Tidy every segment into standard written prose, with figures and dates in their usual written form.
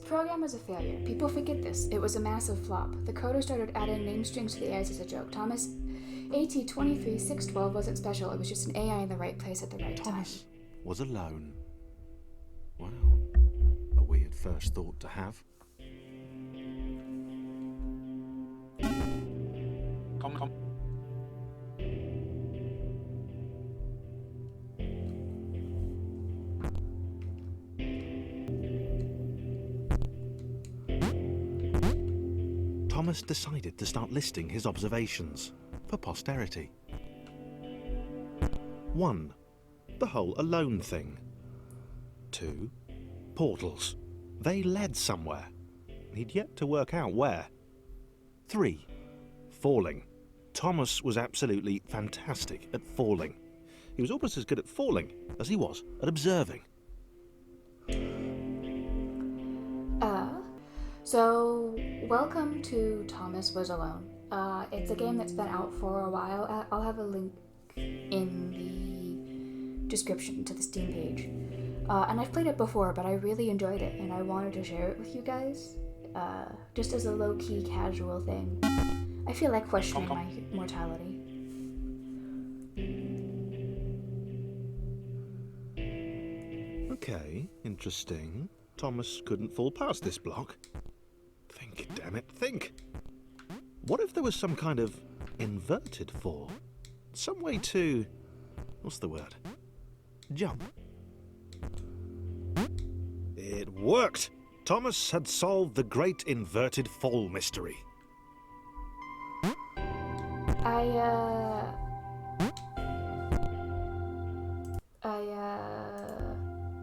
program was a failure. People forget this. It was a massive flop. The coder started adding name strings to the AIs as a joke. Thomas AT23612 wasn't special. It was just an AI in the right place at the right time. Thomas was alone. Wow. A weird first thought to have. Come. Thomas decided to start listing his observations for posterity. 1. The whole alone thing. 2. Portals. They led somewhere. He'd yet to work out where. 3. Falling. Thomas was absolutely fantastic at falling. He was almost as good at falling as he was at observing. So, welcome to Thomas Was Alone. It's a game that's been out for a while. I'll have a link in the description to the Steam page. And I've played it before, but I really enjoyed it, and I wanted to share it with you guys. Just as a low-key, casual thing. I feel like questioning my mortality. Okay, interesting. Thomas couldn't fall past this block. Think, damn it, think! What if there was some kind of inverted fall? Some way to... what's the word? Jump. It worked! Thomas had solved the great inverted fall mystery.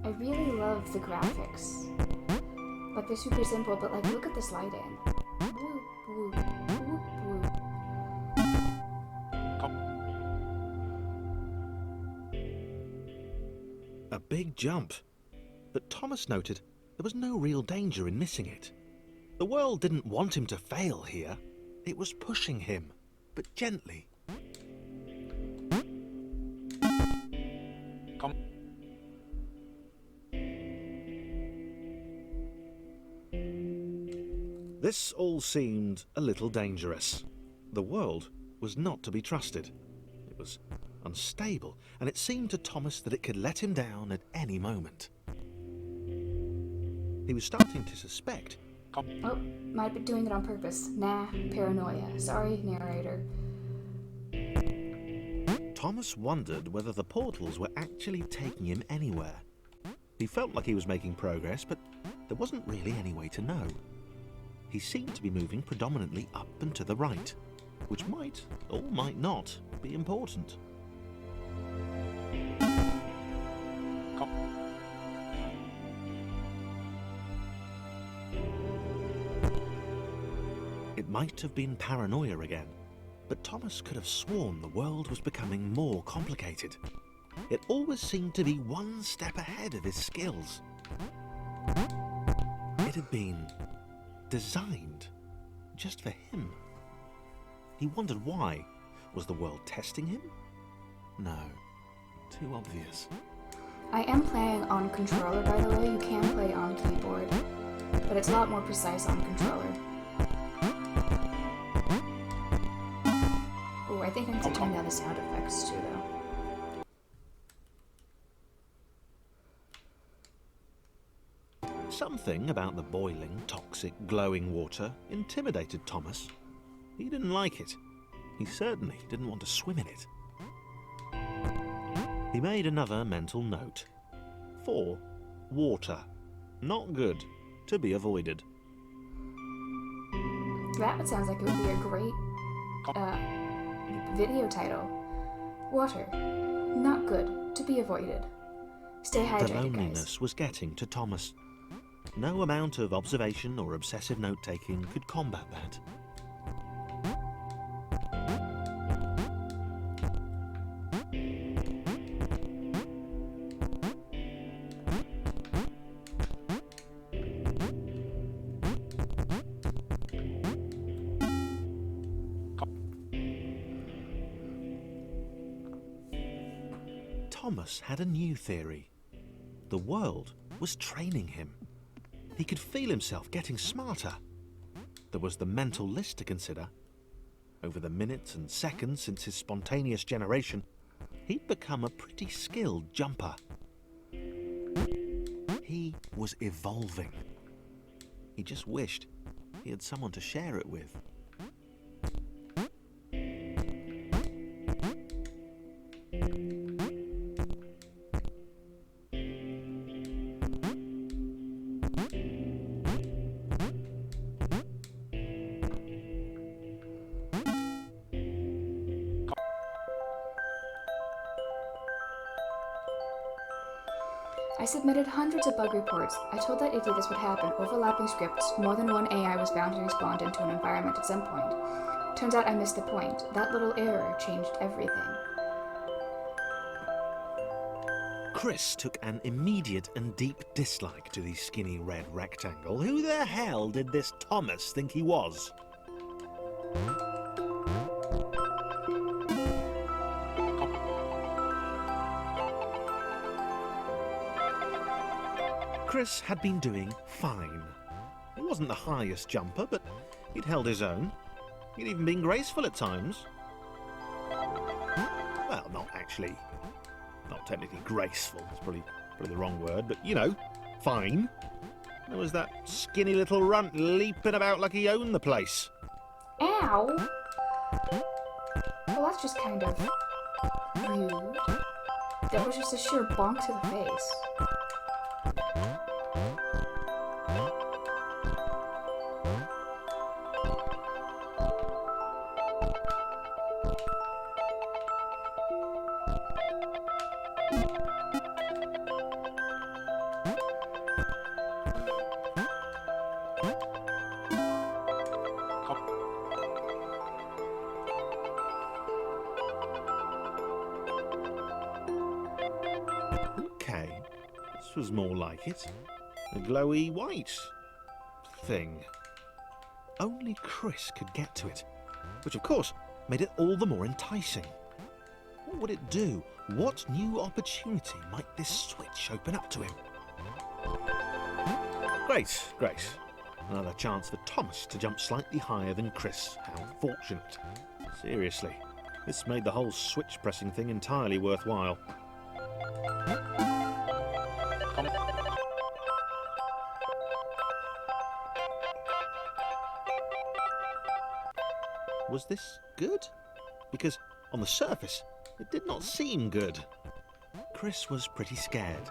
I really love the graphics. Like, they're super simple, but like, look at the slide in. Woo, woo, woo, woo. A big jump. But Thomas noted there was no real danger in missing it. The world didn't want him to fail here. It was pushing him, but gently. Come. This all seemed a little dangerous. The world was not to be trusted. It was unstable, and it seemed to Thomas that it could let him down at any moment. He was starting to suspect. Oh, might be doing it on purpose. Nah, paranoia. Sorry, narrator. Thomas wondered whether the portals were actually taking him anywhere. He felt like he was making progress, but there wasn't really any way to know. He seemed to be moving predominantly up and to the right, which might, or might not, be important. It might have been paranoia again, but Thomas could have sworn the world was becoming more complicated. It always seemed to be one step ahead of his skills. It had been designed just for him. He wondered why. Was the world testing him? No, too obvious. I am playing on controller, by the way. You can play on keyboard, but it's a lot more precise on controller. Ooh, I think I need to turn down the sound effects too, though. Something about the boiling, toxic, glowing water intimidated Thomas. He didn't like it. He certainly didn't want to swim in it. He made another mental note. 4. Water. Not good. To be avoided. That sounds like it would be a great video title. Water. Not good. To be avoided. Stay hydrated, The loneliness guys. was getting to Thomas. No amount of observation or obsessive note-taking could combat that. Thomas had a new theory. The world was training him. He could feel himself getting smarter. There was the mental list to consider. Over the minutes and seconds since his spontaneous generation, he'd become a pretty skilled jumper. He was evolving. He just wished he had someone to share it with. I submitted hundreds of bug reports. I told that idiot this would happen. Overlapping scripts. More than one AI was bound to respond into an environment at some point. Turns out I missed the point. That little error changed everything. Chris took an immediate and deep dislike to the skinny red rectangle. Who the hell did this Thomas think he was? Chris had been doing fine. He wasn't the highest jumper, but he'd held his own. He'd even been graceful at times. Well, not actually. Not technically graceful, it's probably the wrong word, but you know, fine. There was that skinny little runt leaping about like he owned the place. Ow! Well, that's just kind of rude. That was just a sheer bonk to the face. Okay, this was more like it. A glowy white thing. Only Chris could get to it, which of course made it all the more enticing. What would it do? What new opportunity might this switch open up to him? Great. Another chance for Thomas to jump slightly higher than Chris. How fortunate. Seriously, this made the whole switch pressing thing entirely worthwhile. Was this good? Because on the surface, it did not seem good. Chris was pretty scared.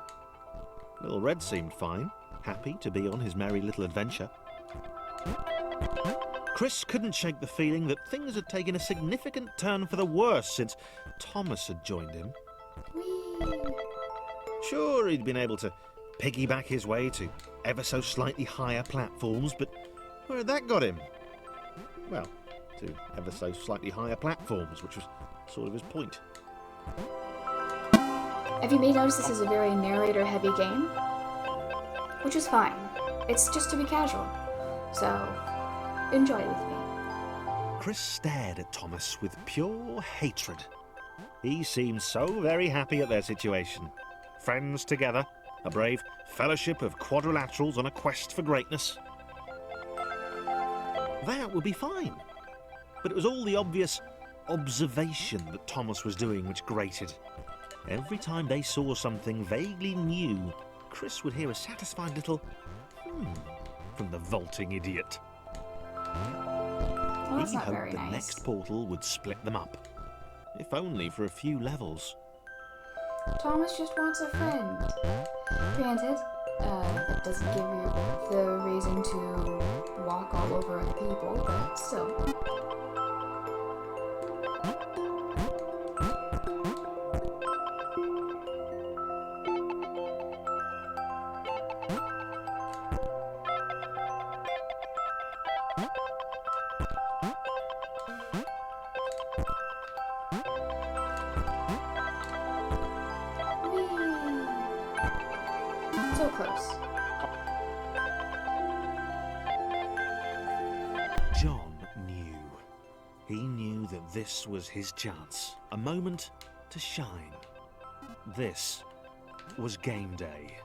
Little Red seemed fine, happy to be on his merry little adventure. Chris couldn't shake the feeling that things had taken a significant turn for the worse since Thomas had joined him. Whee! Sure, he'd been able to piggyback his way to ever so slightly higher platforms, but where had that got him? Well, to ever so slightly higher platforms, which was sort of his point. Have you may notice this is a very narrator-heavy game? Which is fine. It's just to be casual. So, enjoy it with me. Chris stared at Thomas with pure hatred. He seemed so very happy at their situation. Friends together, a brave Fellowship of Quadrilaterals on a quest for greatness. That would be fine. But it was all the obvious observation that Thomas was doing which grated. Every time they saw something vaguely new, Chris would hear a satisfied little from the vaulting idiot. Well, that's He not hoped very the nice. next portal would split them up, if only for a few levels. Thomas just wants a friend. Granted, that doesn't give you the reason to walk all over other people, but still. So close. John knew. He knew that this was his chance. A moment to shine. This was game day.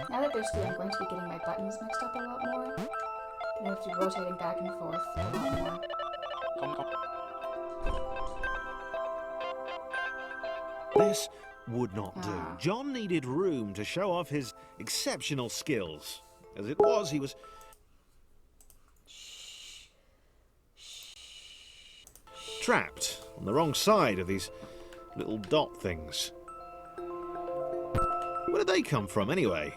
Now that there's three, I'm going to be getting my buttons mixed up a lot more. I'm going to have to be rotating back and forth a lot more. This would not do. John needed room to show off his exceptional skills. As it was, he was trapped on the wrong side of these little dot things. Where did they come from, anyway?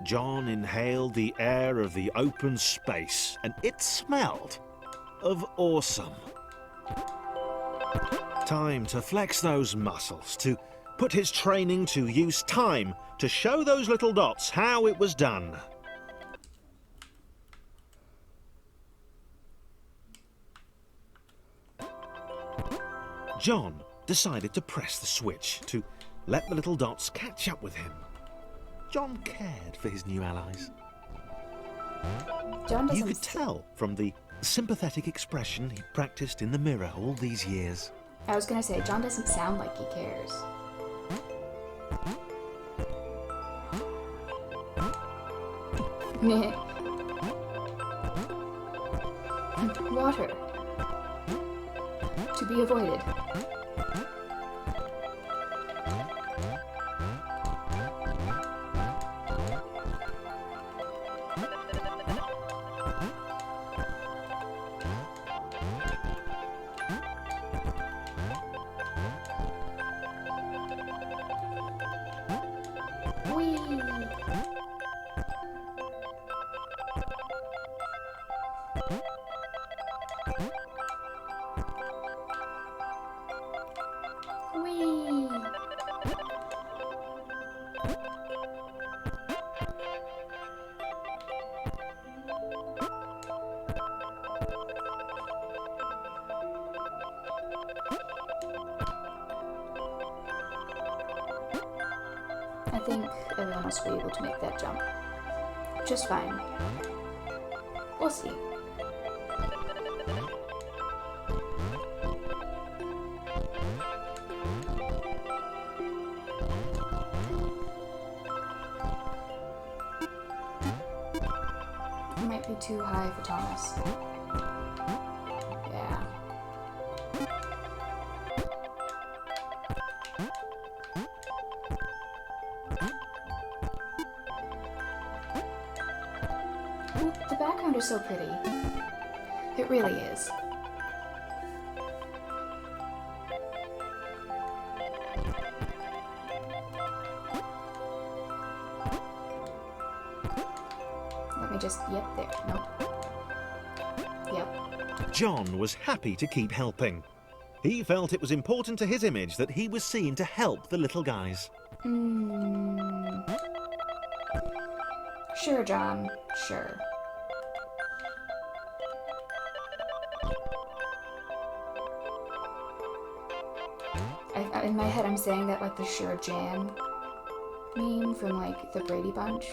John inhaled the air of the open space, and it smelled of awesome. Time to flex those muscles, to put his training to use, time to show those little dots how it was done. John decided to press the switch to let the little dots catch up with him. John cared for his new allies. John You could tell from the sympathetic expression he'd practiced in the mirror all these years. I was gonna say, John doesn't sound like he cares. Water. To be avoided. I think everyone else will be able to make that jump. Just fine. We'll see. It might be too high for Thomas. Yeah. Ooh, the background is so pretty. It really is. Let me just, yep, there, nope. Yep. John was happy to keep helping. He felt it was important to his image that he was seen to help the little guys. Sure, John, sure. In my head, I'm saying that like the Sure Jan meme from like the Brady Bunch.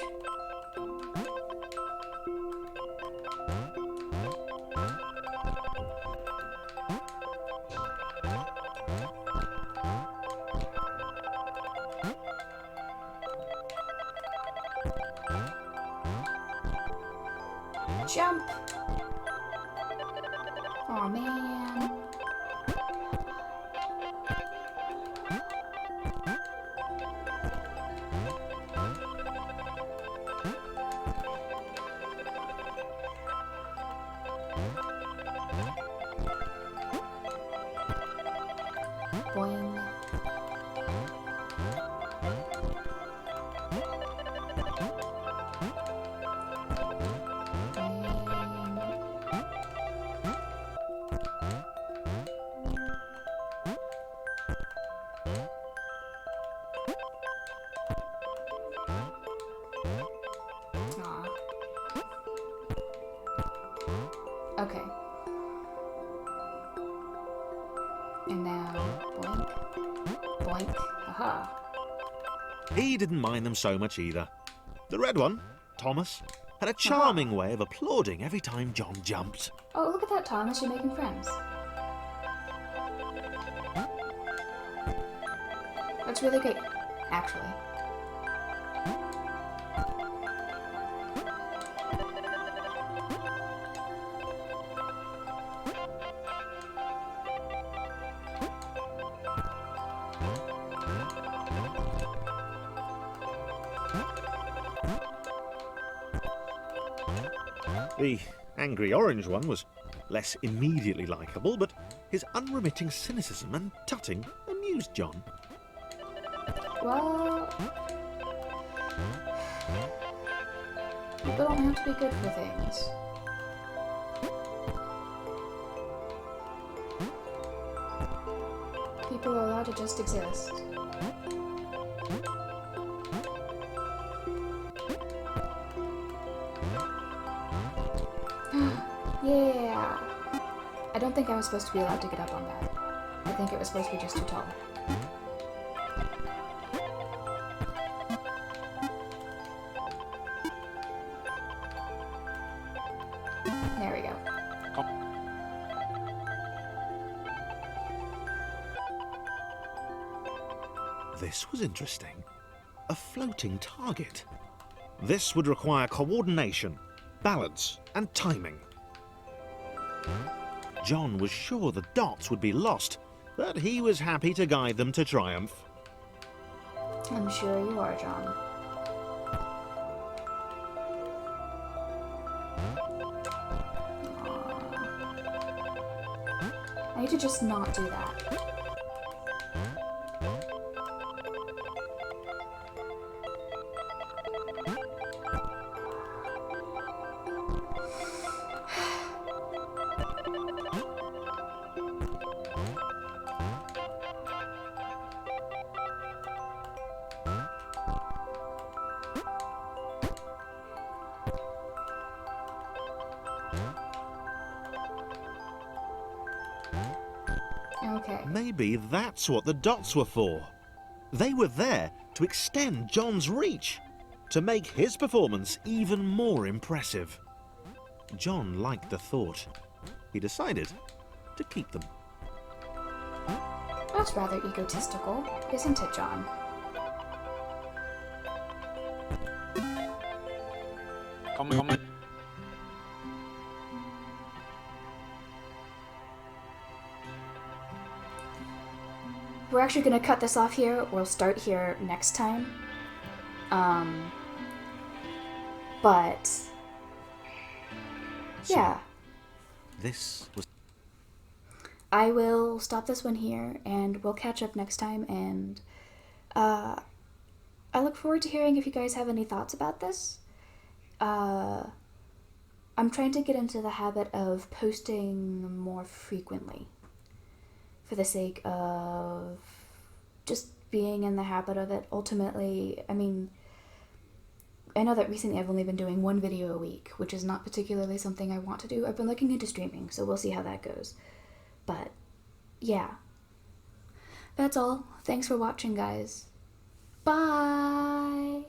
Jump! Aw, man. Boing. Okay. And now, blink. Aha. He didn't mind them so much either. The red one, Thomas, had a charming way of applauding every time John jumped. Oh, look at that, Thomas. You're making friends. That's really great, actually. The angry orange one was less immediately likeable, but his unremitting cynicism and tutting amused John. Well, people don't have to be good for things. People are allowed to just exist. Yeah. I don't think I was supposed to be allowed to get up on that. I think it was supposed to be just too tall. There we go. This was interesting. A floating target. This would require coordination, balance, and timing. John was sure the dots would be lost, but he was happy to guide them to triumph. I'm sure you are, John. I need to just not do that. Okay. Maybe that's what the dots were for. They were there to extend John's reach, to make his performance even more impressive. John liked the thought. He decided to keep them. That's rather egotistical, isn't it, John? Comment. We're actually going to cut this off here. We'll start here next time. But yeah. This was... I will stop this one here, and we'll catch up next time, and I look forward to hearing if you guys have any thoughts about this. I'm trying to get into the habit of posting more frequently for the sake of just being in the habit of it. Ultimately, I mean, I know that recently I've only been doing one video a week, which is not particularly something I want to do. I've been looking into streaming, so we'll see how that goes. But, yeah. That's all. Thanks for watching, guys. Bye!